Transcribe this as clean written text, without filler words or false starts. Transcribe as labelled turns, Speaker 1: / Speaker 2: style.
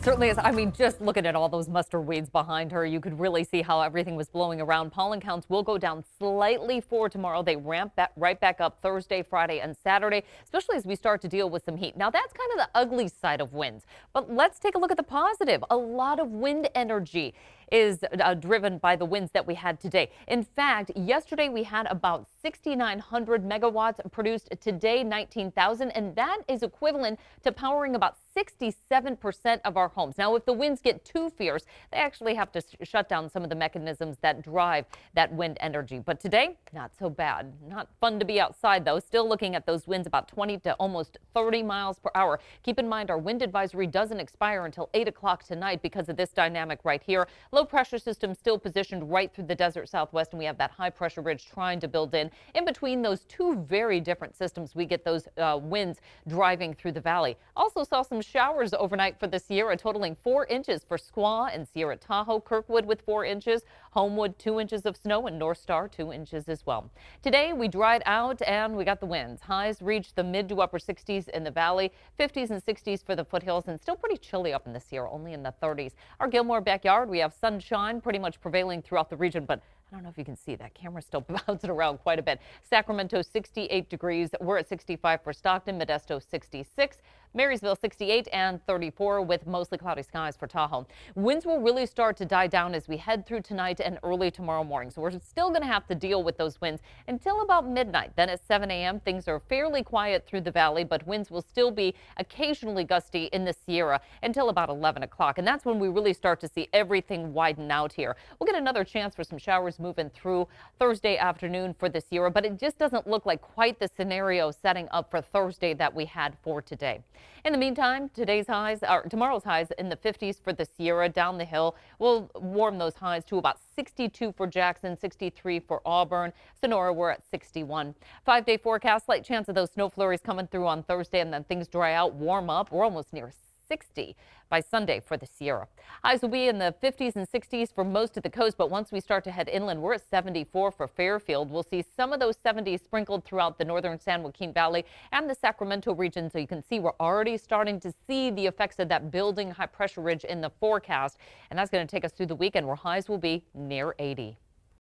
Speaker 1: certainly is. I mean, just looking at all those mustard weeds behind her, you could really see how everything was blowing around. Pollen counts will go down slightly for tomorrow. They ramp back, right back up Thursday, Friday, and Saturday, especially as we start to deal with some heat. Now, that's kind of the ugly side of winds, but let's take a look at the positive. A lot of wind energy is driven by the winds that we had today. In fact, yesterday we had about 6,900 megawatts produced. Today, 19,000, and that is equivalent to powering about 67% of our homes. Now, if the winds get too fierce, they actually have to shut down some of the mechanisms that drive that wind energy. But today, not so bad. Not fun to be outside, though. Still looking at those winds about 20 to almost 30 miles per hour. Keep in mind, our wind advisory doesn't expire until 8 o'clock tonight because of this dynamic right here. Low pressure system still positioned right through the desert southwest, and we have that high pressure ridge trying to build in. In between those two very different systems, we get those winds driving through the valley. Also saw some showers overnight for the Sierra, totaling 4 inches for Squaw and Sierra Tahoe. Kirkwood with 4 inches, Homewood 2 inches of snow, and North Star 2 inches as well. Today we dried out and we got the winds. Highs reached the mid to upper 60s in the valley, 50s and 60s for the foothills, and still pretty chilly up in the Sierra, only in the 30s. Our Gilmore backyard, we have sunshine pretty much prevailing throughout the region, but I don't know if you can see that camera still bouncing around quite a bit. Sacramento 68 degrees. We're at 65 for Stockton, Modesto 66, Marysville 68 and 34 with mostly cloudy skies for Tahoe. Winds will really start to die down as we head through tonight and early tomorrow morning. So we're still going to have to deal with those winds until about midnight. Then at 7 a.m. things are fairly quiet through the valley, but winds will still be occasionally gusty in the Sierra until about 11 o'clock. And that's when we really start to see everything widen out here. We'll get another chance for some showers moving through Thursday afternoon for the Sierra, but it just doesn't look like quite the scenario setting up for Thursday that we had for today. In the meantime, tomorrow's highs in the 50s for the Sierra. Down the hill will warm those highs to about 62 for Jackson, 63 for Auburn. Sonora, we're at 61. 5-day forecast, slight chance of those snow flurries coming through on Thursday, and then things dry out, warm up. We're almost near 60 by Sunday for the Sierra. Highs will be in the 50s and 60s for most of the coast, but once we start to head inland, we're at 74 for Fairfield. We'll see some of those 70s sprinkled throughout the northern San Joaquin Valley and the Sacramento region. So you can see we're already starting to see the effects of that building high pressure ridge in the forecast, and that's going to take us through the weekend where highs will be near 80.